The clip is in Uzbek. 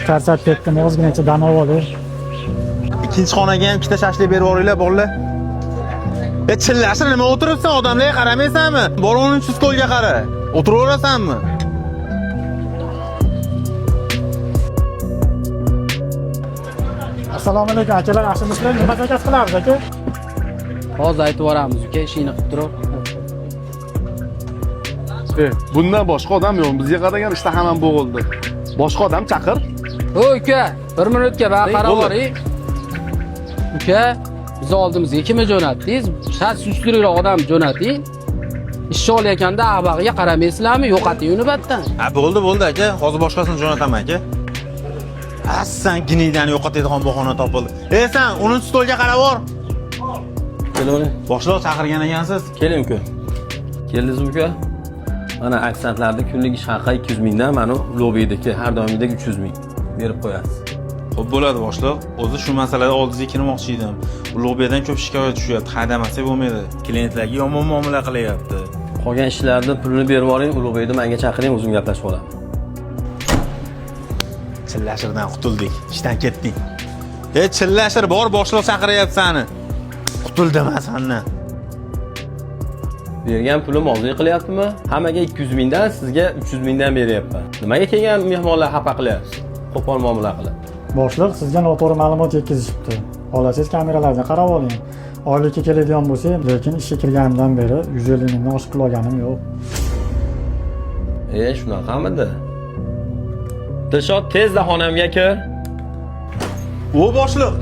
Charchab ketdim, ozginacha dam olib. Ikkinchi xonaga ham ikkita shashlik berib yuboringlar, bolalar. Chillashib nima o'tiribsan? Odamlarga qaramaysanmi? Bola 13 qo'lga qara. O'tiraverasanmi? Assalomu alaykum akalar, yaxshimisizlar? Nima zakaz qilamiz aka? Hozir aytib yuboramiz uka, ishingni qilib turib. Bundan boshqa odam yo'q. Bizga qaragan ishda hamma bo'g'ildi. Boshqa odam chaqir. Hoy uka, 1 minutga baqirib qarab boring. Uka, biz oldimizga kimni jo'natdingiz? Shart sushtirikroq odam jo'nating. Ish olayotganda avvaliga qaramaysizlarmi? Yo'qoting uni batdan. Ha, bo'ldi aka. Hozir boshqasini jo'nataman aka. Assan giniydan yo'qotadigan bahona topildi. Sen 10 stolga qarab bor. Keling. Boshliq chaqirgan ekansiz. Keling uka. Keldingizmi uka? Mana aksentlarda kunlik ish haqi 200 mingdan, mana lobbidagi har doimgidek 300 ming berib qo'yasiz. Xo'p bo'ladi boshliq. O'zi shu masalada oldingizga kirmoqchi edim. Lobbiyadan ko'p shikoyat tushyapti. Haydamasak bo'lmaydi. Klientlarga yomon muomala qilyapti. Qolgan ishlarni pulini berib yuboring, lobbiyda menga chaqiring, o'zim gaplashib olaman. Chillashirdan qutuldik. Ishdan ketding. Chillashir bor, boshliq chaqiryapti seni. Qutuldim sendan. Bergan pulim ozlik qilyaptimi? Hammaga 200 mingdan, sizga 300 mingdan beryapman. Nimaga kelgan mehmonlar xafa qilyapsiz? Qo'pol muomala qilib. Boshliq sizga noto'g'ri ma'lumot yetkazishibdi. Olasiz kameralarga qarab oling. Oylikka keladigan bo'lsa, lekin ishga kirganimdan beri 150 mingdan oshib qilganim yo'q. Shunaqamidi? Dilshod tezda xonamga kir. O boshliq,